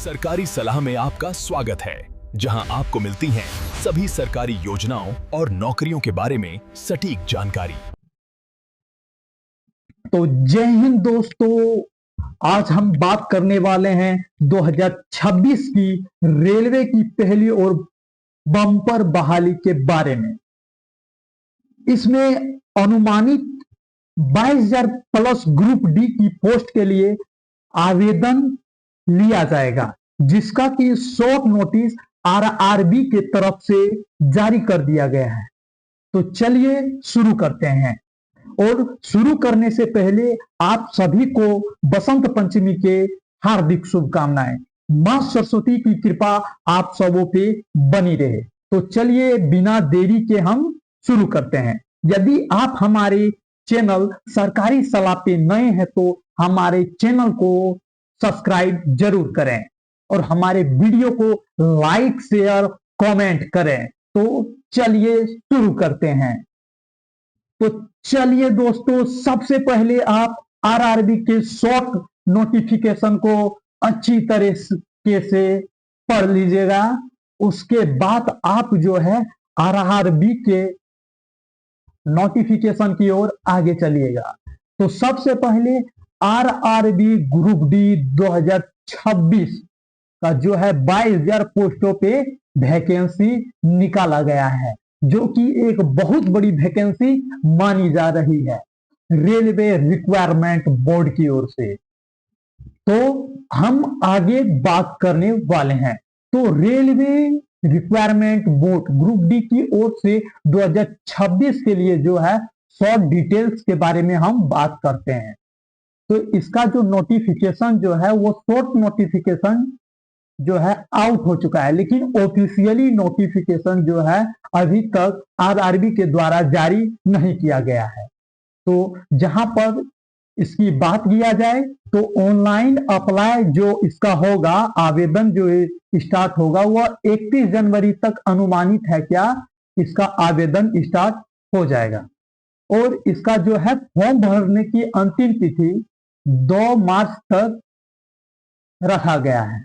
सरकारी सलाह में आपका स्वागत है, जहां आपको मिलती हैं सभी सरकारी योजनाओं और नौकरियों के बारे में सटीक जानकारी। तो जय हिंद दोस्तों, आज हम बात करने वाले हैं 2026 की रेलवे की पहली और बम्पर बहाली के बारे में। इसमें अनुमानित 22,000 प्लस ग्रुप डी की पोस्ट के लिए आवेदन लिया जाएगा, जिसका कि शॉर्ट नोटिस आरआरबी के तरफ से जारी कर दिया गया है। तो चलिए शुरू करते हैं। और शुरू करने से पहले आप सभी को बसंत पंचमी के हार्दिक शुभकामनाएं। मां सरस्वती की कृपा आप सबों पे बनी रहे। तो चलिए बिना देरी के हम शुरू करते हैं। यदि आप हमारे चैनल सरकारी सलाह पे नए हैं तो हमारे चैनल को सब्सक्राइब जरूर करें और हमारे वीडियो को लाइक शेयर कमेंट करें। तो चलिए शुरू करते हैं। तो चलिए दोस्तों, सबसे पहले आप आरआरबी के शॉर्ट नोटिफिकेशन को अच्छी तरीके से पढ़ लीजिएगा। उसके बाद आप जो है आरआरबी के नोटिफिकेशन की ओर आगे चलिएगा। तो सबसे पहले आरआरबी ग्रुप डी 2026 का जो है 22,000 पोस्टों पे वैकेंसी निकाला गया है, जो कि एक बहुत बड़ी वैकेंसी मानी जा रही है रेलवे रिक्वायरमेंट बोर्ड की ओर से। तो हम आगे बात करने वाले हैं। तो railway requirement board group D की ओर से 2026 के लिए जो है शॉर्ट डिटेल्स के बारे में हम बात करते हैं। तो इसका जो नोटिफिकेशन जो है वो शॉर्ट नोटिफिकेशन जो है आउट हो चुका है, लेकिन ऑफिशियली नोटिफिकेशन जो है अभी तक आरआरबी के द्वारा जारी नहीं किया गया है। तो जहां पर इसकी बात किया जाए तो ऑनलाइन अप्लाई जो इसका होगा, आवेदन जो स्टार्ट होगा वह 31 जनवरी तक अनुमानित है क्या इसका आवेदन स्टार्ट हो जाएगा। और इसका जो है फॉर्म भरने की अंतिम तिथि 2 मार्च तक रखा गया है।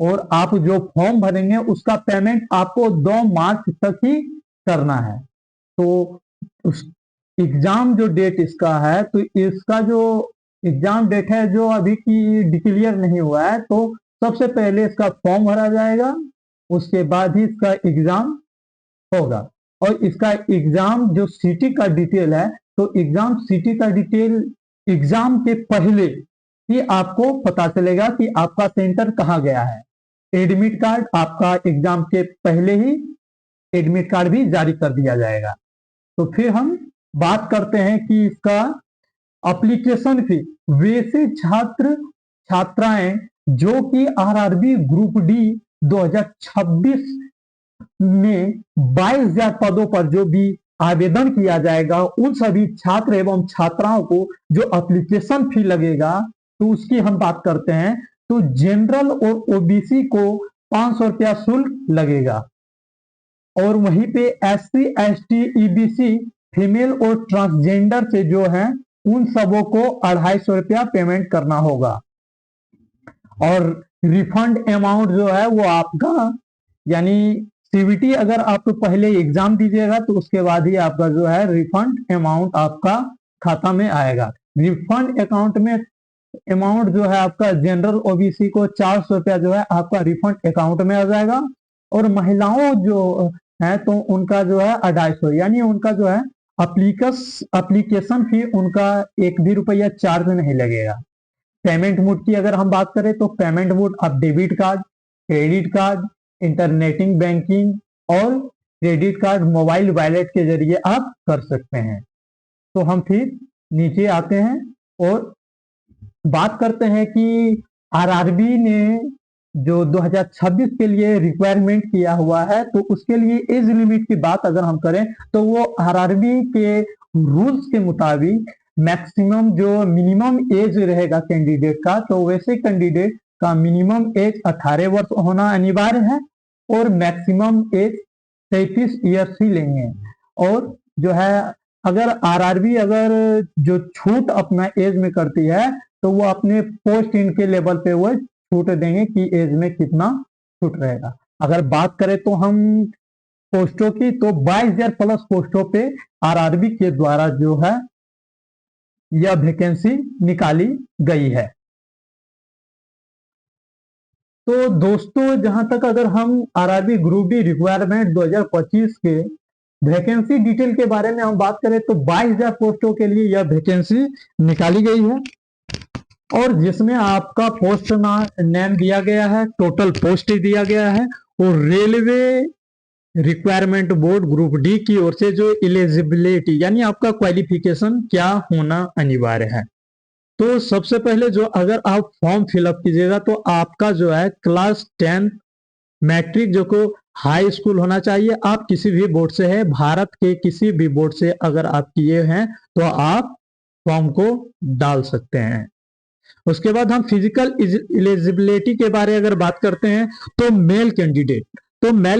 और आप जो फॉर्म भरेंगे उसका पेमेंट आपको 2 मार्च तक ही करना है। तो उस एग्जाम जो डेट इसका है, तो इसका जो एग्जाम डेट है जो अभी की डिक्लेयर नहीं हुआ है, तो सबसे पहले इसका फॉर्म भरा जाएगा, उसके बाद ही इसका एग्जाम होगा। और इसका एग्जाम जो सिटी का डिटेल है, तो एग्जाम सिटी का डिटेल एग्जाम के पहले ही आपको पता चलेगा कि आपका सेंटर कहाँ गया है। एडमिट कार्ड आपका एग्जाम के पहले ही एडमिट कार्ड भी जारी कर दिया जाएगा। तो फिर हम बात करते हैं कि इसका एप्लीकेशन फी। वैसे छात्र छात्राएं जो कि आरआरबी ग्रुप डी 2026 में 22,000 पदों पर जो भी आवेदन किया जाएगा, उन सभी छात्र एवं छात्राओं को जो एप्लीकेशन फी लगेगा तो उसकी हम बात करते हैं। तो जनरल और ओबीसी को 500 रुपया शुल्क लगेगा, और वहीं पे एससी एसटी ईबीसी फीमेल और ट्रांसजेंडर से जो है उन सबों को 250 रुपया पेमेंट करना होगा। और रिफंड अमाउंट जो है वो आपका, यानी सीबीटी अगर आप तो पहले एग्जाम दीजिएगा तो उसके बाद ही आपका जो है रिफंड अमाउंट आपका खाता में आएगा। रिफंड अकाउंट में अमाउंट जो है आपका जनरल ओबीसी को 400 रुपया जो है आपका रिफंड अकाउंट में आ जाएगा। और महिलाओं जो है तो उनका जो है 250, यानी उनका जो है एप्लीकेशन फी उनका 1 भी रुपया चार्ज नहीं लगेगा। पेमेंट मोड की अगर हम बात करें तो पेमेंट मोड आप debit card, credit card, internetting banking और क्रेडिट कार्ड मोबाइल वॉलेट के जरिए आप कर सकते हैं। तो हम फिर नीचे आते हैं और बात करते हैं कि आरआरबी ने जो 2026 के लिए रिक्वायरमेंट किया हुआ है, तो उसके लिए एज लिमिट की बात अगर हम करें तो वो आरआरबी के रूल्स के मुताबिक मैक्सिमम जो मिनिमम एज रहेगा कैंडिडेट का, तो वैसे कैंडिडेट का मिनिमम एज 18 वर्ष होना अनिवार्य है और मैक्सिमम एज 33 ईयर्स ही लेंगे। और जो है अगर आरआरबी अगर जो छूट अपना एज में करती है तो वो अपने पोस्ट इनके लेवल पे वो छूट देंगे कि एज में कितना छूट रहेगा। अगर बात करें तो हम पोस्टों की, तो 22,000 प्लस पोस्टों पे आरआरबी के द्वारा जो है यह वैकेंसी निकाली गई है। तो दोस्तों, जहां तक अगर हम आरआरबी ग्रुप डी रिक्वायरमेंट 2025 के वैकेंसी डिटेल के बारे में हम बात करें तो 22,000 पोस्टों के लिए यह वैकेंसी निकाली गई है, और जिसमें आपका पोस्ट नेम दिया गया है, टोटल पोस्ट दिया गया है, और railway requirement board group D की ओर से जो एलिजिबिलिटी यानी आपका क्वालिफिकेशन क्या होना अनिवार्य है। तो सबसे पहले जो अगर आप फॉर्म फिलअप कीजिएगा तो आपका जो है क्लास 10 मैट्रिक जो को हाई स्कूल होना चाहिए। आप किसी भी बोर्ड से है, भारत के किसी भी बोर्ड से अगर आप किए हैं तो आप फॉर्म को डाल सकते हैं। उसके बाद हम फिजिकल एलिजिबिलिटी के बारे अगर बात करते हैं तो मेल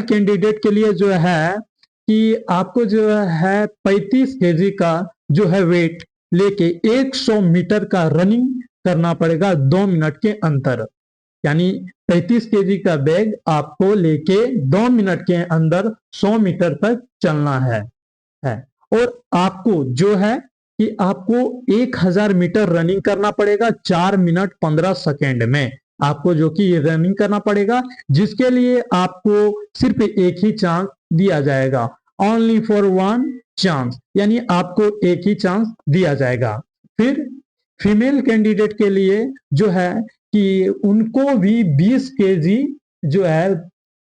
कैंडिडेट के लिए जो है कि आपको जो है 35 केजी का जो है वेट लेके 100 मीटर का रनिंग करना पड़ेगा 2 मिनट के अंतर। यानी 35 केजी का बैग आपको लेके 2 मिनट के अंदर 100 मीटर तक चलना है। और आपको जो है कि आपको 1000 मीटर रनिंग करना पड़ेगा 4 मिनट 15 सेकेंड में, आपको जो कि रनिंग करना पड़ेगा, जिसके लिए आपको सिर्फ एक ही चांस दिया जाएगा, ओनली फॉर वन चांस, यानी आपको एक ही चांस दिया जाएगा। फिर फीमेल कैंडिडेट के लिए जो है कि उनको भी 20 केजी जो है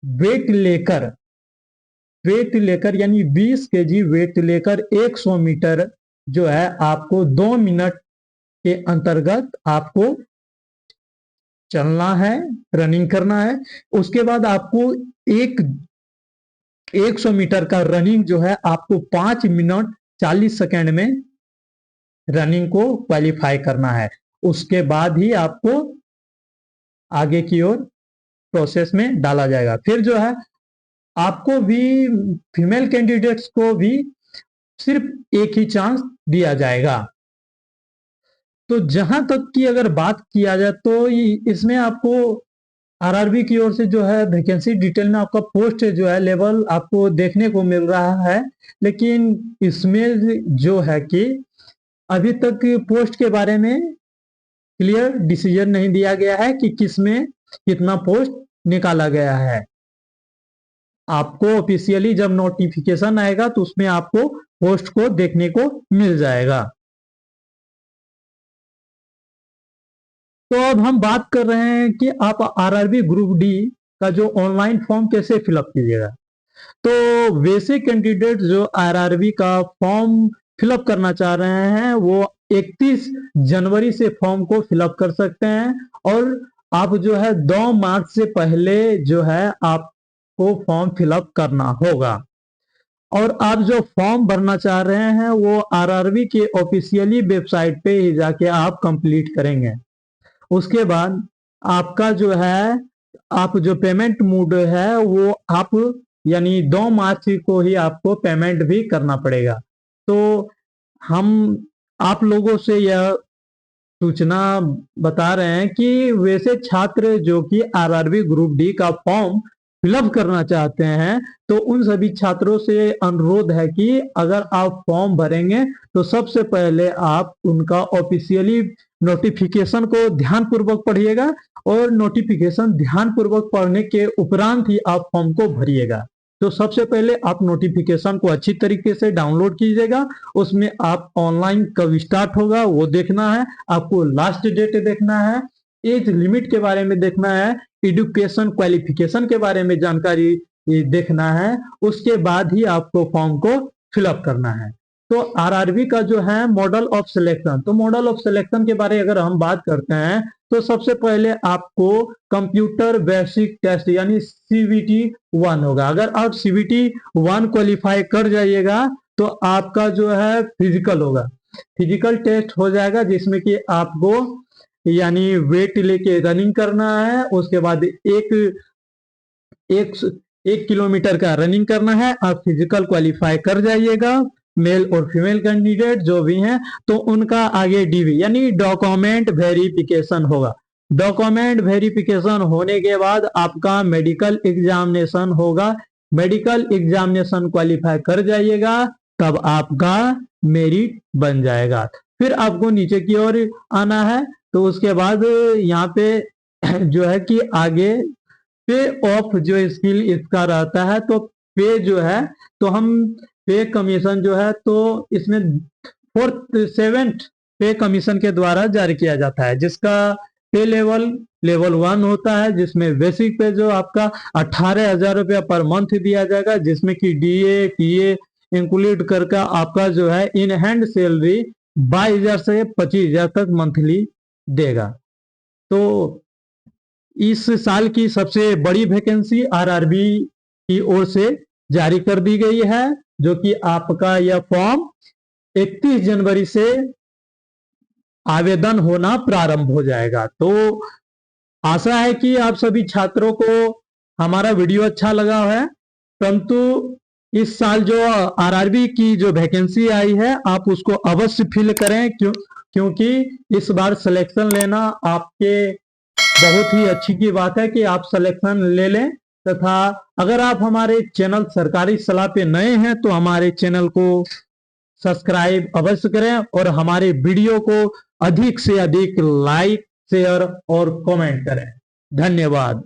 वेट लेकर यानी 20 केजी वेट लेकर 100 मीटर जो है आपको 2 मिनट के अंतर्गत आपको चलना है, रनिंग करना है। उसके बाद आपको 100 मीटर का रनिंग जो है आपको 5 मिनट 40 सेकेंड में रनिंग को क्वालिफाई करना है। उसके बाद ही आपको आगे की ओर प्रोसेस में डाला जाएगा। फिर जो है आपको भी फीमेल कैंडिडेट्स को भी सिर्फ एक ही चांस दिया जाएगा। तो जहां तक की अगर बात किया जाए तो इसमें आपको आरआरबी की ओर से जो है वैकेंसी डिटेल में आपका पोस्ट जो है लेवल आपको देखने को मिल रहा है, लेकिन इसमें जो है कि अभी तक पोस्ट के बारे में क्लियर डिसीजन नहीं दिया गया है कि किसमें कितना पोस्ट निकाला गया है। आपको ऑफिशियली जब नोटिफिकेशन आएगा तो उसमें आपको पोस्ट को देखने को मिल जाएगा। तो अब हम बात कर रहे हैं कि आप आरआरबी ग्रुप डी का जो ऑनलाइन फॉर्म कैसे फिलअप कीजिएगा। तो वैसे कैंडिडेट जो आरआरबी का फॉर्म फिलअप करना चाह रहे हैं वो 31 जनवरी से फॉर्म को फिलअप कर सकते हैं, और आप जो है 2 मार्च से पहले जो है आपको फॉर्म फिलअप करना होगा। और आप जो फॉर्म भरना चाह रहे हैं वो आरआरबी के ऑफिशियली वेबसाइट पे ही जाके आप कंप्लीट करेंगे। उसके बाद आपका जो है आप जो पेमेंट मोड है वो आप यानी 2 मार्च को ही आपको पेमेंट भी करना पड़ेगा। तो हम आप लोगों से यह सूचना बता रहे हैं कि वैसे छात्र जो कि आरआरबी ग्रुप डी का फॉर्म फिलअप करना चाहते हैं तो उन सभी छात्रों से अनुरोध है कि अगर आप फॉर्म भरेंगे तो सबसे पहले आप उनका ऑफिशियली नोटिफिकेशन को ध्यानपूर्वक पढ़िएगा, और नोटिफिकेशन ध्यानपूर्वक पढ़ने के उपरांत ही आप फॉर्म को भरिएगा। तो सबसे पहले आप नोटिफिकेशन को अच्छी तरीके से डाउनलोड कीजिएगा, उसमें आप ऑनलाइन कब स्टार्ट होगा वो देखना है, आपको लास्ट डेट देखना है, एज लिमिट के बारे में देखना है, एजुकेशन क्वालिफिकेशन के बारे में जानकारी देखना है। उसके बाद ही आपको फॉर्म को फिलअप करना है। तो आरआरबी का जो है मॉडल ऑफ सिलेक्शन, तो मॉडल ऑफ सिलेक्शन के बारे में अगर हम बात करते हैं तो सबसे पहले आपको कंप्यूटर बेसिक टेस्ट यानी सीबीटी 1 होगा। अगर आप सीबीटी 1 क्वालिफाई कर जाइएगा तो आपका जो है फिजिकल होगा, फिजिकल टेस्ट हो जाएगा, जिसमें कि आपको यानी वेट लेके रनिंग करना है। उसके बाद एक किलोमीटर का रनिंग करना है। आप फिजिकल क्वालिफाई कर जाइएगा, मेल और फीमेल कैंडिडेट जो भी हैं, तो उनका आगे डीवी यानी डॉक्यूमेंट वेरिफिकेशन होगा। डॉक्यूमेंट वेरिफिकेशन होने के बाद आपका मेडिकल एग्जामिनेशन होगा। मेडिकल एग्जामिनेशन क्वालिफाई कर जाइएगा तब आपका मेरिट बन जाएगा। फिर आपको नीचे की ओर आना है, तो उसके बाद यहाँ पे जो है कि आगे पे ऑफ जो स्किल इसका रहता है, तो पे जो है तो हम पे कमीशन जो है तो इसमें 4th-7th पे कमीशन के द्वारा जारी किया जाता है, जिसका पे लेवल 1 होता है, जिसमें बेसिक पे जो आपका 18,000 रुपया पर मंथ दिया जाएगा, जिसमें कि डीए टीए इंक्लूड करके आपका जो है इन हैंड सैलरी 22,000 से 25,000 तक मंथली देगा। तो इस साल की सबसे बड़ी वैकेंसी आरआरबी की ओर से जारी कर दी गई है, जो कि आपका यह फॉर्म 31 जनवरी से आवेदन होना प्रारंभ हो जाएगा। तो आशा है कि आप सभी छात्रों को हमारा वीडियो अच्छा लगा है, परंतु इस साल जो आरआरबी की जो वैकेंसी आई है आप उसको अवश्य फिल करें, क्योंकि इस बार सिलेक्शन लेना आपके बहुत ही अच्छी की बात है कि आप सिलेक्शन ले लें। तथा अगर आप हमारे चैनल सरकारी सलाह पे नए हैं तो हमारे चैनल को सब्सक्राइब अवश्य करें और हमारे वीडियो को अधिक से अधिक लाइक शेयर और कमेंट करें। धन्यवाद।